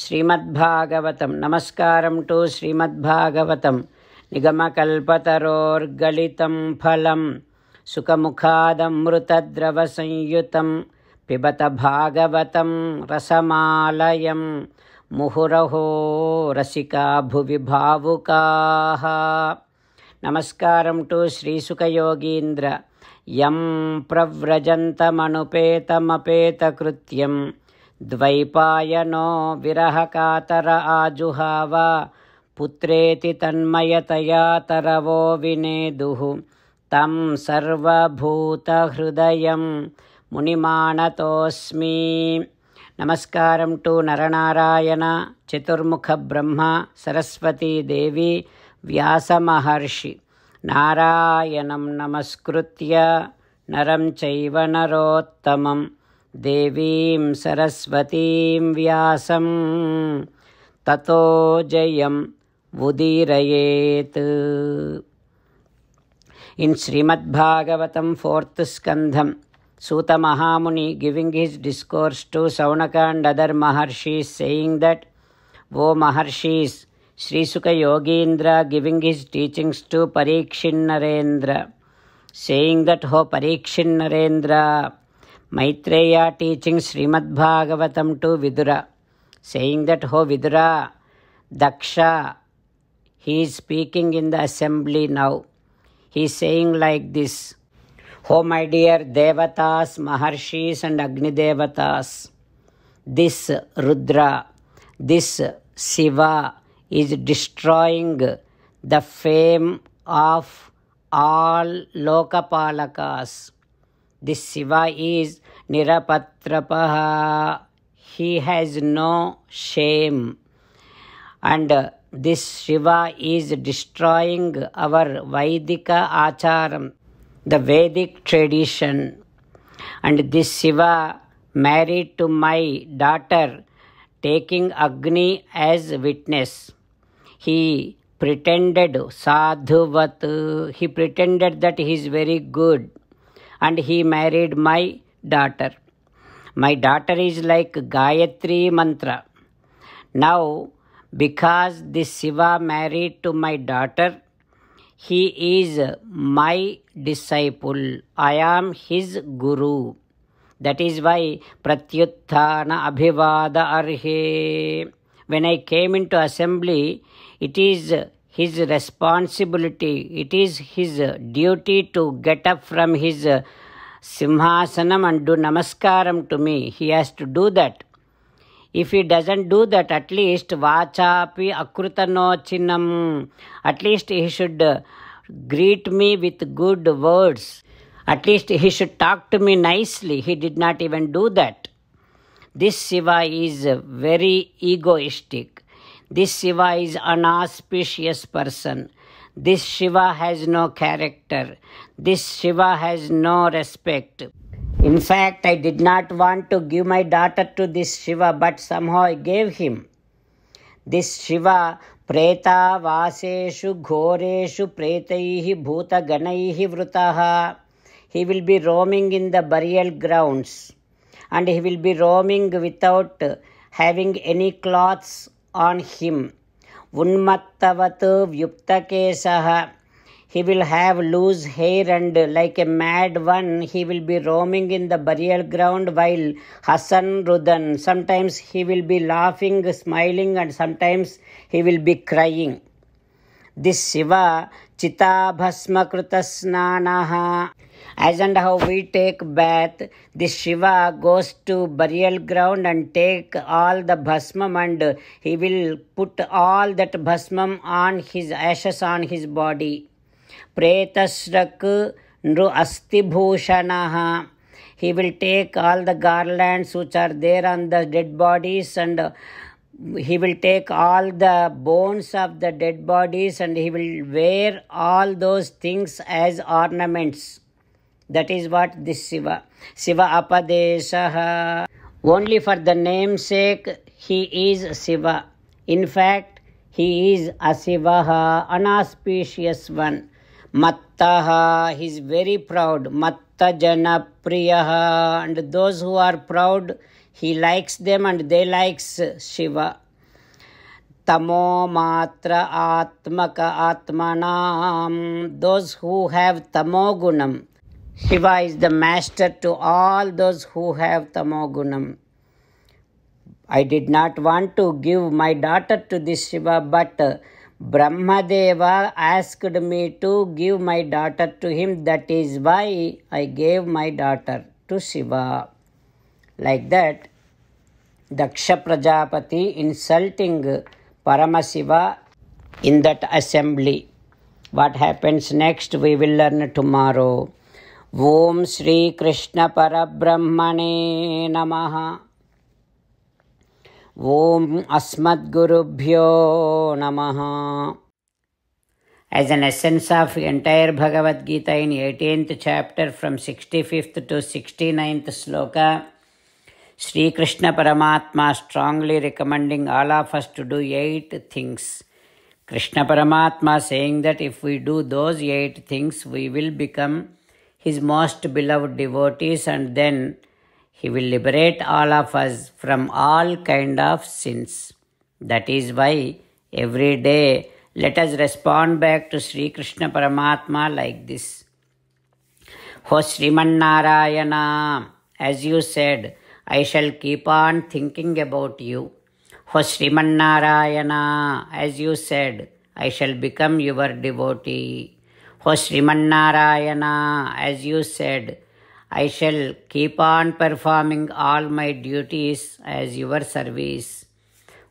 ಶ್ರೀಮದ್ಭಾಗವತಂ. ನಮಸ್ಕಾರಂ to ಶ್ರೀಮದ್ಭಾಗವತಂ. ನಿಗಮಕಲ್ಪತರೋರ್ಗಲಿತಂ ಫಲಂ ಸುಖಮುಖಾದಮೃತದ್ರವಸಂಯುತಂ ಪಿಬತ ಭಾಗವತಂ ರಸಮಾಲಯಂ ಮುಹುರಹೋ ರಸಿಕಾ ಭುವಿ ಭಾವುಕಾಃ. ನಮಸ್ಕಾರಂ to ಶ್ರೀಸುಖಯೋಗೀಂದ್ರ. M ಪ್ರವ್ರಜಂತಮನುಪೇತಮಪೇತಕೃತ್ಯಂ ದ್ವೈಪಾಯನೋ ವಿರಹಕಾತರ ಆಜುಹಾವ ಪುತ್ರೇತಿ ತನ್ಮಯತಯಾ ತರವೋ ವಿನೇದುಃ ತಂ ಸರ್ವಭೂತಹೃದಯಂ ಮುನಿಮಾನತೋಸ್ಮಿ. ನಮಸ್ಕಾರಂ to Nara Narayana, ಚತುರ್ಮುಖ ಬ್ರಹ್ಮ, ಸರಸ್ವತೀ ದೇವಿ, ವ್ಯಾಸ ಮಹರ್ಷಿ. ನಾರಾಯಣಂ ನಮಸ್ಕೃತ್ಯ ನರಂ ಚೈವ ನರೋತ್ತಮಂ ದೇವೀಂ ಸರಸ್ವತೀಂ ವ್ಯಾಸಂ ತತೋ Jayam ಉದೀರಯೇತ್. In Srimad Bhagavatam, 4th Skandham, Suta Mahamuni giving his discourse to Saunaka and other Maharshis, saying that, O Maharshis, Sri Sukha Yogindra giving his teachings to Parikshin Narendra, saying that, O Parikshin Narendra, Maitreya teaching Srimad Bhagavatam to Vidura, saying that, O Vidura, Daksha, he is speaking in the assembly now. He is saying like this, O my dear Devatas, Maharshis and Agni Devatas, this Rudra, this Shiva is destroying the fame of all Lokapalakas. This Shiva is Nirapatrapaha. He has no shame. And this Shiva is destroying our Vaidika Acharam, the Vedic tradition. And this Shiva married to my daughter, taking Agni as witness. He pretended sadhuvat, he pretended that he is very good, and he married my daughter. My daughter is like Gayatri mantra. Now, because this Shiva married to my daughter, he is my disciple. I am his guru. That is why Pratyuthana Abhivada Arhe. When I came into assembly, it is his responsibility, it is his duty to get up from his Simhasanam and do Namaskaram to me. He has to do that. If he doesn't do that, at least Vachapi Akrutanocinam, at least he should greet me with good words. At least he should talk to me nicely. He did not even do that. This Shiva is very egoistic. This Shiva is an auspicious person. This Shiva has no character. This Shiva has no respect. In fact, I did not want to give my daughter to this Shiva, but somehow I gave him. This Shiva, Preta Vaseshu Ghoreshu Pretaihi Bhuta Ganaihi Vrutaha. He will be roaming in the burial grounds, and he will be roaming without having any cloths on him. Unmattavatu Vyuptakesaha. He will have loose hair, and like a mad one, he will be roaming in the burial ground while Hasan Rudan. Sometimes he will be laughing, smiling, and sometimes he will be crying. This Shiva, Chita Bhasma Krutasnanaha. As and how we take bath, this Shiva goes to burial ground and take all the bhasmam, and he will put all that bhasmam on his ashes on his body. Pretasrak Nru Asti Bhushanaha. He will take all the garlands which are there on the dead bodies, and he will take all the bones of the dead bodies, and he will wear all those things as ornaments. That is what this Shiva. Shiva Apadeshaha. Only for the namesake he is Shiva. In fact, he is Asivaha, unauspicious one. Mattaha, he is very proud. Matta Jana Priyaha, and those who are proud, he likes them and they likes Shiva. tamo matra atmaka atmanam, those who have tamo gunam. Shiva is the master to all those who have tamo gunam. I did not want to give my daughter to this Shiva, but Brahmadeva asked me to give my daughter to him. That is why I gave my daughter to Shiva. Like that, Daksha Prajapati insulting Paramasiva in that assembly. What happens next we will learn tomorrow. Om Shri Krishna Parabrahmane Namaha. Om Asmadgurubhyo Namaha. As an essence of entire Bhagavad Gita in 18th chapter from 65th to 69th sloka, Sri Krishna Paramatma strongly recommending all of us to do 8 things. Krishna Paramatma saying that if we do those 8 things, we will become his most beloved devotees, and then he will liberate all of us from all kind of sins. That is why every day let us respond back to Sri Krishna Paramatma like this. Ho Sriman Narayana, as you said, I shall keep on thinking about you. Ho Sriman Narayana, as you said, I shall become your devotee. Ho Sriman Narayana, as you said, I shall keep on performing all my duties as your service.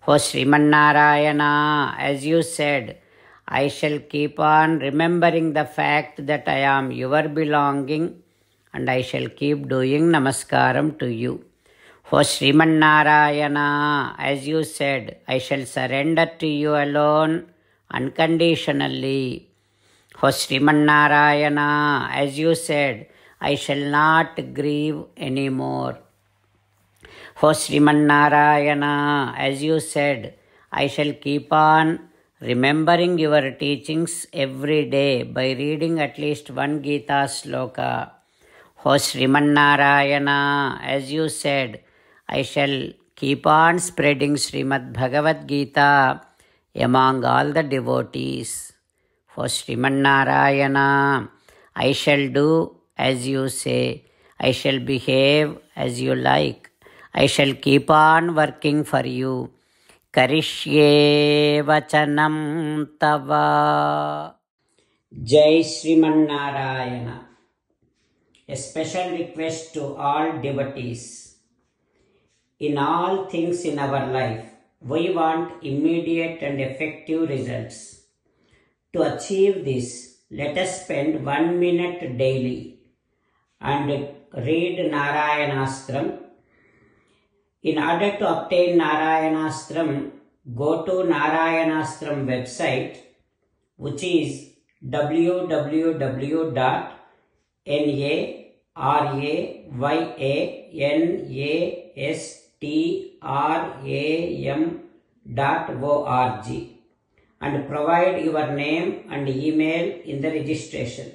Ho Sriman Narayana, as you said, I shall keep on remembering the fact that I am your belonging, and I shall keep doing namaskaram to you. O Sriman Narayana, as you said, I shall surrender to you alone unconditionally. O Sriman Narayana, as you said, I shall not grieve anymore. O Sriman Narayana, as you said, I shall keep on remembering your teachings every day by reading at least one Gita sloka. O Sriman Narayana, as you said, I shall keep on spreading Srimad Bhagavad Gita among all the devotees. O Sriman Narayana, I shall do as you say. I shall behave as you like. I shall keep on working for you. Karishye vachanam tava. Jai Sriman Narayana. A special request to all devotees. In all things in our life, we want immediate and effective results. To achieve this, let us spend 1 minute daily and read Narayanastram. In order to obtain Narayanastram, go to Narayanastram website, which is www.narayanastram.org and provide your name and email in the registration.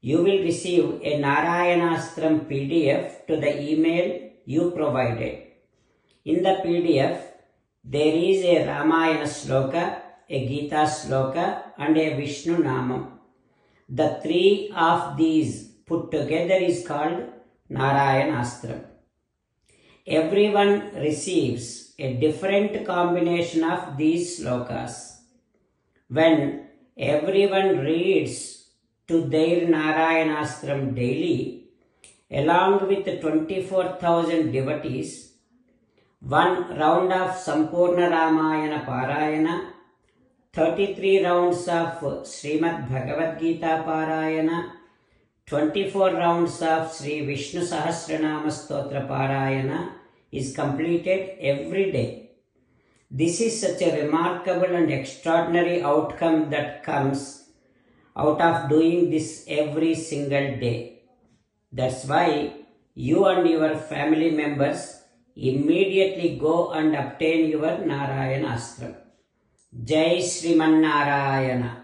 You will receive a Narayanastram PDF to the email you provided. In the PDF, there is a Ramayana sloka, a Gita sloka, and a Vishnu Namam. The 3 of these put together is called Narayanastram. Everyone receives a different combination of these slokas. When everyone reads to their Narayanastram daily, along with 24,000 devotees, 1 round of Sampurna Ramayana Parayana, 33 rounds of Srimad Bhagavad Gita Parayana, 24 rounds of Sri Vishnu Sahasranama Stotra Parayana is completed every day. This is such a remarkable and extraordinary outcome that comes out of doing this every single day. That's why you and your family members immediately go and obtain your Narayanastram. Jai Sriman Narayana.